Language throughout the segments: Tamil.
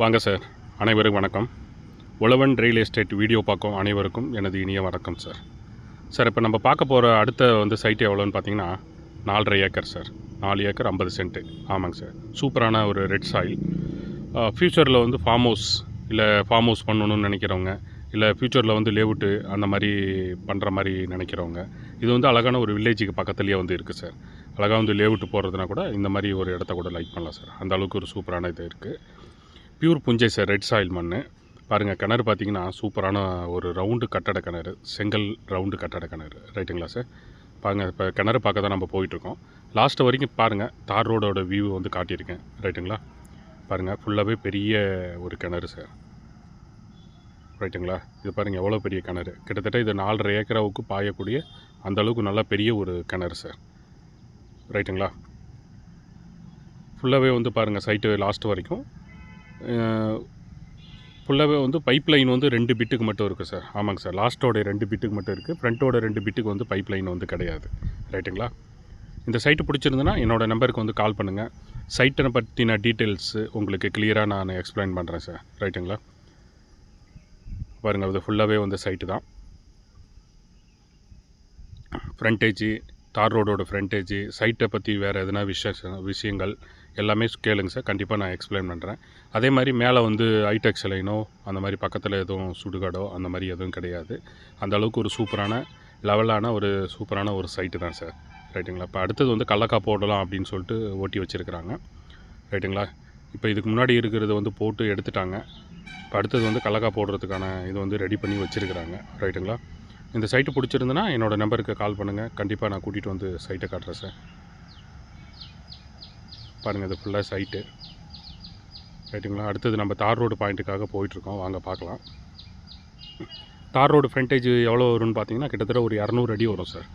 வாங்க சார். அனைவருக்கும் வணக்கம். உழவன் ரியல் எஸ்டேட் வீடியோ பார்க்கும் அனைவருக்கும் எனது இனிய வணக்கம் சார். சார், இப்போ நம்ம பார்க்க போகிற அடுத்த சைட்டு எவ்வளோன்னு பார்த்தீங்கன்னா 4.5 ஏக்கர் சார். 4 acre 50 cent. ஆமாங்க சார். சூப்பரான ஒரு ரெட் சாயில். ஃப்யூச்சரில் ஃபார்ம் ஹவுஸ் பண்ணணும்னு நினைக்கிறவங்க, இல்லை ஃப்யூச்சரில் லேஅவுட்டு அந்த மாதிரி பண்ணுற மாதிரி நினைக்கிறவங்க, இது அழகான ஒரு வில்லேஜுக்கு பக்கத்துலேயே இருக்குது சார். அழகாக லேஅவுட்டு போகிறதுனா கூட இந்த மாதிரி ஒரு இடத்த கூட லைக் பண்ணலாம் சார். அந்த அளவுக்கு ஒரு சூப்பரான இது இருக்குது. பியூர் புஞ்சை சார், ரெட் சாயில் மண். பாருங்கள், கிணறு பார்த்தீங்கன்னா சூப்பரான ஒரு ரவுண்டு கட்டட கிணறு, செங்கல் ரவுண்டு கட்டட கிணறு. ரைட்டுங்களா சார்? பாருங்கள், இப்போ கிணறு பார்க்க தான் நம்ம போயிட்டுருக்கோம். லாஸ்ட்டு வரைக்கும் பாருங்கள், தார் ரோடோட வியூ காட்டியிருக்கேன். ரைட்டுங்களா? பாருங்கள், ஃபுல்லாகவே பெரிய ஒரு கிணறு சார். ரைட்டுங்களா? இது பாருங்கள், எவ்வளோ பெரிய கிணறு. கிட்டத்தட்ட இது 4.5 ஏக்கராவுக்கு பாயக்கூடிய அந்தளவுக்கு நல்லா பெரிய ஒரு கிணறு சார். ரைட்டுங்களா? ஃபுல்லாகவே பாருங்கள், சைட்டு லாஸ்ட்டு வரைக்கும் ஃபுல்லாகவே பைப் லைன் 2 பிட்டுக்கு மட்டும் இருக்குது சார். ஆமாங்க சார், லாஸ்ட்டோட 2 பிட்டுக்கு மட்டும் இருக்குது. ஃப்ரண்ட்டோட 2 பிட்டுக்கு பைப் லைன் கிடையாது. ரைட்டுங்களா? இந்த சைட்டு பிடிச்சிருந்துன்னா என்னோடய நம்பருக்கு கால் பண்ணுங்கள். சைட்டை பற்றின டீட்டெயில்ஸு உங்களுக்கு கிளியராக நான் எக்ஸ்பிளைன் பண்ணுறேன் சார். ரைட்டுங்களா? பாருங்கள், இது ஃபுல்லாகவே சைட்டு தான். ஃப்ரண்டேஜி, தார் ரோடோட ஃப்ரண்டேஜி, சைட்டை பற்றி வேறு எதனா விஷயங்கள் எல்லாமே கேளுங்க சார். கண்டிப்பாக நான் எக்ஸ்பிளைன் பண்ணுறேன். அதே மாதிரி மேலே ஹைடெக்ஸ் லைனோ அந்த மாதிரி பக்கத்தில் எதுவும் சுடுகாடோ அந்த மாதிரி எதுவும் கிடையாது. அந்த அளவுக்கு ஒரு சூப்பரான லெவலான ஒரு சூப்பரான ஒரு சைட்டு தான் சார். ரைட்டுங்களா? இப்போ அடுத்தது கடலக்காய் போடலாம் அப்படின்னு சொல்லிட்டு ஓட்டி வச்சுருக்கிறாங்க. ரைட்டுங்களா? இப்போ இதுக்கு முன்னாடி இருக்கிறது போட்டு எடுத்துட்டாங்க. இப்போ அடுத்தது கடலக்காய் போடுறதுக்கான இது ரெடி பண்ணி வச்சுருக்கிறாங்க. ரைட்டுங்களா? இந்த சைட்டு பிடிச்சிருந்துன்னா என்னோடய நம்பருக்கு கால் பண்ணுங்கள். கண்டிப்பாக நான் கூட்டிகிட்டு சைட்டை காட்டுறேன் சார். பாருங்கள், இது ஃபுல்லாக சைட்டு. ரைட்டுங்களா? அடுத்தது நம்ம தார் ரோடு பாயிண்ட்டுக்காக போயிட்டுருக்கோம். வாங்க பார்க்கலாம். தார் ரோடு ஃப்ரண்டேஜ் எவ்வளோ வரும்னு பார்த்தீங்கன்னா கிட்டத்தட்ட ஒரு 200 அடி வரும் சார்.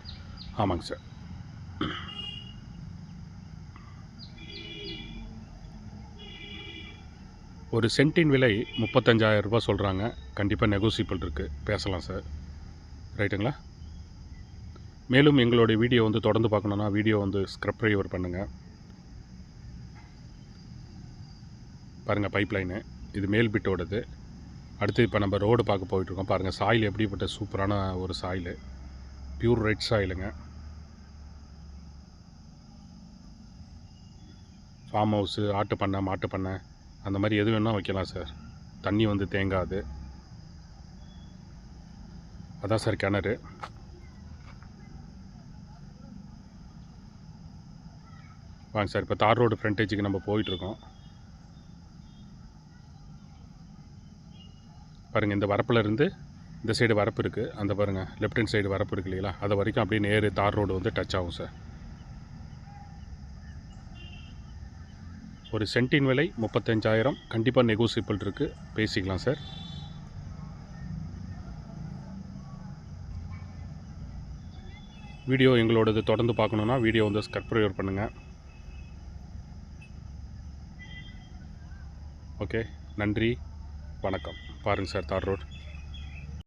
ஆமாங்க சார். ஒரு சென்ட்டின் விலை 35,000 ரூபா சொல்கிறாங்க. கண்டிப்பாக நெகோசியபிள் இருக்குது, பேசலாம் சார். ரைட்டுங்களா? மேலும் எங்களுடைய வீடியோ தொடர்ந்து பார்க்கணுன்னா வீடியோ சப்ஸ்கிரைப் பண்ணுங்கள். பாருங்கள், பைப் லைனு இது மேல் பிட்டோடது. அடுத்து இப்போ நம்ம ரோடு பார்க்க போயிட்டுருக்கோம். பாருங்கள், சாயில் எப்படிப்பட்ட சூப்பரான ஒரு சாயில், பியூர் ரெட் சாயிலுங்க. ஃபார்ம் ஹவுஸு, ஆட்டு பண்ணை, மாட்டு பண்ணை அந்த மாதிரி எது வேணால் வைக்கலாம் சார். தண்ணி தேங்காது. அதான் சார் கிணறு. வாங்க சார், இப்போ தார் ரோடு ஃப்ரண்டேஜுக்கு நம்ம போயிட்டுருக்கோம். பாருங்கள், இந்த வரப்பில் இருந்து இந்த சைடு வரப்பு இருக்குது. அந்த பாருங்கள், லெஃப்ட் ஹேண்ட் சைடு வரப்பு இருக்குது இல்லைங்களா? அது வரைக்கும் அப்படியே நேரு தார் ரோடு டச் ஆகும் சார். ஒரு சென்ட்டின் விலை 35,000. கண்டிப்பாக நெகோசியபிள் இருக்குது, பேசிக்கலாம் சார். வீடியோ எங்களோடது தொடர்ந்து பார்க்கணுன்னா வீடியோ சப்ஸ்கிரைப் பண்ணுங்கள். ஓகே, நன்றி, வணக்கம். பாருங்கள் சார், தார் ரோடு.